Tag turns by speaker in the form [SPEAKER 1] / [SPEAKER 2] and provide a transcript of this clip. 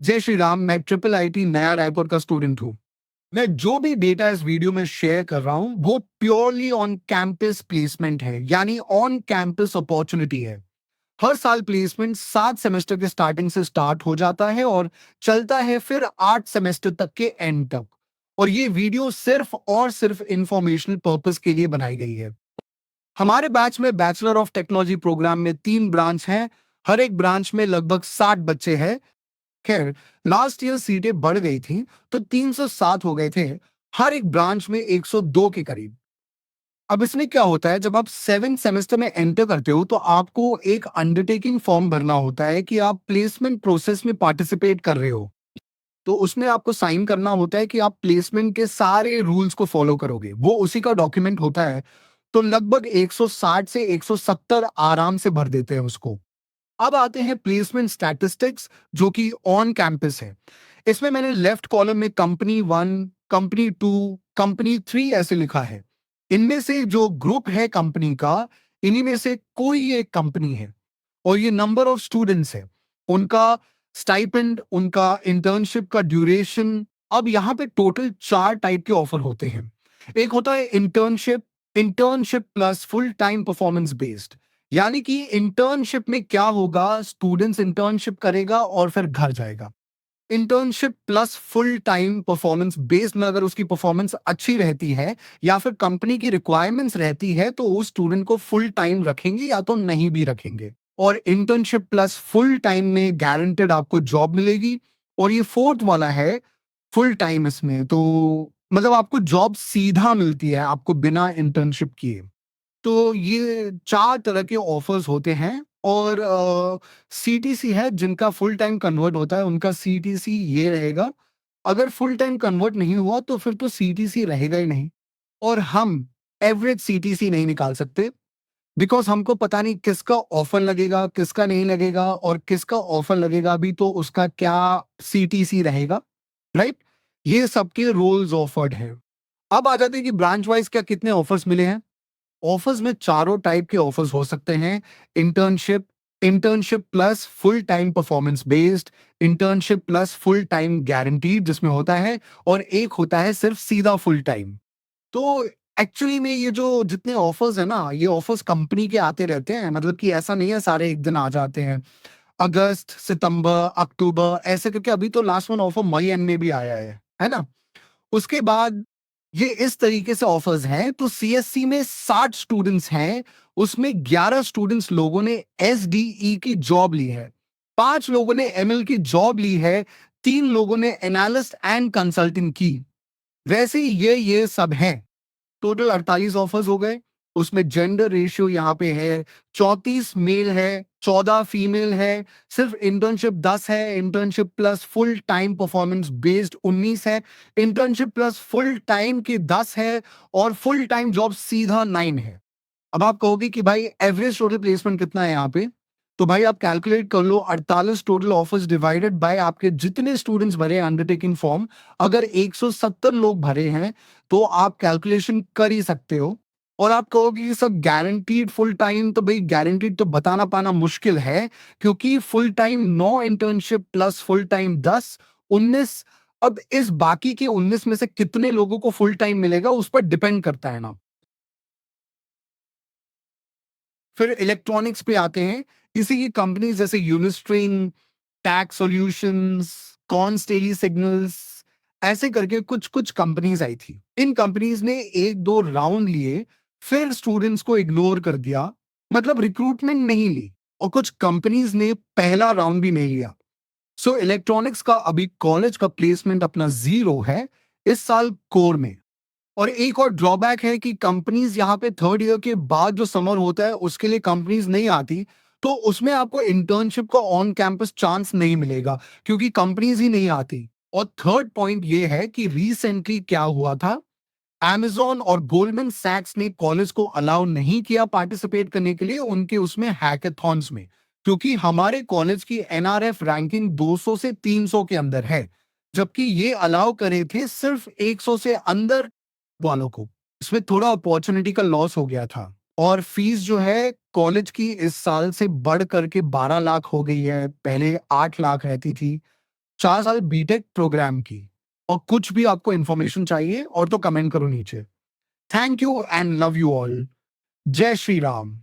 [SPEAKER 1] जय श्री राम। मैं triple IT नया रायपुर का स्टूडेंट हूँ। मैं जो भी डेटा इस वीडियो में शेयर कर रहा हूँ वो प्योरली ऑन कैंपस प्लेसमेंट है, यानी ऑन कैंपस अपॉर्चुनिटी है। हर साल प्लेसमेंट 7 सेमेस्टर के स्टार्टिंग से स्टार्ट हो जाता है और चलता है फिर 8 सेमेस्टर तक के एंड तक। और ये वीडियो सिर्फ और सिर्फ इंफॉर्मेशनल पर्पस के लिए बनाई गई है। हमारे बैच में बैचलर ऑफ टेक्नोलॉजी प्रोग्राम में 3 ब्रांच हैं। हर एक ब्रांच में लगभग 60 बच्चे हैं। खैर, लास्ट ईयर सीटें बढ़ गई थी तो 307 हो गए थे, हर एक ब्रांच में 102 के करीब। अब इसमें क्या होता है, जब आप 7 सेमेस्टर में एंटर करते हो तो आपको एक अंडरटेकिंग फॉर्म भरना होता है कि आप प्लेसमेंट प्रोसेस में पार्टिसिपेट कर रहे हो। तो उसमें आपको साइन करना होता है कि आप प्लेसमेंट के सारे रूल्स को फॉलो करोगे, वो उसी का डॉक्यूमेंट होता है। तो लगभग 160 से 170 आराम से भर देते हैं उसको। अब आते हैं प्लेसमेंट स्टैटिस्टिक्स, जो कि ऑन कैंपस है। इसमें मैंने लेफ्ट कॉलम में कंपनी 1, कंपनी 2, कंपनी 3 ऐसे लिखा है। इनमें से जो ग्रुप है कंपनी का, इन्हीं में से कोई एक कंपनी है। और ये नंबर ऑफ स्टूडेंट्स है, उनका स्टाइपेंड, उनका इंटर्नशिप का ड्यूरेशन। अब यहाँ पे टोटल 4 टाइप के ऑफर होते हैं। एक होता है internship, internship plus full time performance based. यानी कि इंटर्नशिप में क्या होगा, स्टूडेंट्स इंटर्नशिप करेगा और फिर घर जाएगा। Internship plus full time performance based में अगर उसकी परफॉर्मेंस अच्छी रहती है या फिर कंपनी की रिक्वायरमेंट्स रहती है तो उस स्टूडेंट को फुल टाइम रखेंगे या तो नहीं भी रखेंगे। और इंटर्नशिप प्लस फुल टाइम में गारंटेड आपको जॉब मिलेगी। और ये फोर्थ वाला है फुल टाइम। इसमें तो मतलब आपको जॉब सीधा मिलती है, आपको बिना इंटर्नशिप किए। तो ये 4 तरह के ऑफ़र्स होते हैं। और सीटीसी है जिनका फुल टाइम कन्वर्ट होता है, उनका सीटीसी ये रहेगा। अगर फुल टाइम कन्वर्ट नहीं हुआ तो फिर तो सीटीसी रहेगा ही नहीं। और हम एवरेज सीटीसी नहीं निकाल सकते, बिकॉज़ हमको पता नहीं किसका ऑफ़र लगेगा, किसका नहीं लगेगा, और किसका ऑफ़र लगेगा भी तो उसका क्या सीटीसी रहेगा, राइट? ये सबके रूल्स ऑफर्ड हैं। अब आ जाते हैं कि ब्रांच वाइज़ क्या कितने ऑफ़र्स मिले हैं। ऑफर्स में चारों टाइप के ऑफर्स हो सकते हैं। Internship, internship plus full time performance based, internship plus full time guaranteed जिसमें होता है, और एक होता है सिर्फ सीधा फुल टाइम। तो एक्चुअली में ये जो जितने ऑफर्स है ना, ये ऑफर्स कंपनी के आते रहते हैं, मतलब कि ऐसा नहीं है सारे एक दिन आ जाते हैं। अगस्त, सितंबर, अक्टूबर ऐसे करके अभी तो last one offer May end में भी आया है ना? उसके बाद ये इस तरीके से ऑफर्स हैं। तो सीएससी में 60 स्टूडेंट्स हैं, उसमें 11 स्टूडेंट्स लोगों ने एसडीई की जॉब ली है, 5 लोगों ने एमएल की जॉब ली है, 3 लोगों ने एनालिस्ट एंड कंसल्टिंग की। वैसे ही ये सब हैं। टोटल 48 ऑफर्स हो गए। उसमें जेंडर रेशियो यहाँ पे है, 34 मेल है, 14 फीमेल है। सिर्फ इंटर्नशिप 10 है, internship plus full time performance based 19 है, इंटर्नशिप प्लस फुल टाइम की 10 है, और फुल टाइम जॉब सीधा 9 है। अब आप कहोगे कि भाई एवरेज टोटल प्लेसमेंट कितना है यहाँ पे? तो भाई आप कैलकुलेट कर लो, 48 टोटल ऑफर्स डिवाइडेड बाय आपके जितने स्टूडेंट्स भरे अंडरटेकिंग फॉर्म। अगर 170 लोग भरे हैं तो आप कैलकुलेशन कर ही सकते हो। और आप कहोगे कि सब गारंटीड फुल टाइम, तो भाई गारंटीड तो बताना पाना मुश्किल है, क्योंकि full time 9 internship plus full time 10, 19। अब इस बाकी के 19 में से कितने लोगों को फुल टाइम मिलेगा उस पर डिपेंड करता है ना। फिर इलेक्ट्रॉनिक्स पे आते हैं। इसी की कंपनीज जैसे यूनिस्ट्रीन, टैक्स सॉल्यूशंस, कॉन्स्टेली सिग्नल्स, ऐसे करके कुछ कुछ कंपनीज आई थी। इन कंपनीज ने एक दो राउंड लिए, फिर स्टूडेंट्स को इग्नोर कर दिया, मतलब रिक्रूटमेंट नहीं ली। और कुछ कंपनीज ने पहला राउंड भी नहीं लिया। सो इलेक्ट्रॉनिक्स का अभी कॉलेज का प्लेसमेंट अपना 0 है इस साल कोर में। और एक और ड्रॉबैक है कि कंपनीज यहाँ पे थर्ड ईयर के बाद जो समर होता है उसके लिए कंपनीज नहीं आती, तो उसमें आपको इंटर्नशिप का ऑन कैंपस चांस नहीं मिलेगा, क्योंकि कंपनीज ही नहीं आती। और थर्ड पॉइंट ये है कि रिसेंटली क्या हुआ था, Amazon और गोल्डमैन सैक्स ने कॉलेज को अलाउ नहीं किया पार्टिसिपेट करने के लिए उनके उसमें हैकेथॉन्स में, क्योंकि हमारे कॉलेज की एनआरएफ रैंकिंग 200 से 300 के अंदर है, जबकि ये अलाउ करे थे सिर्फ 100 से अंदर वालों को। इसमें थोड़ा अपॉर्चुनिटी का लॉस हो गया था। और फीस जो है कॉलेज की इस साल से बढ़ करके 12 लाख हो गई है, पहले 8 लाख रहती थी। 4 साल बीटेक प्रोग्राम की, और कुछ भी आपको इन्फॉर्मेशन चाहिए और तो कमेंट करो नीचे। Thank you and love you all. जय श्री राम।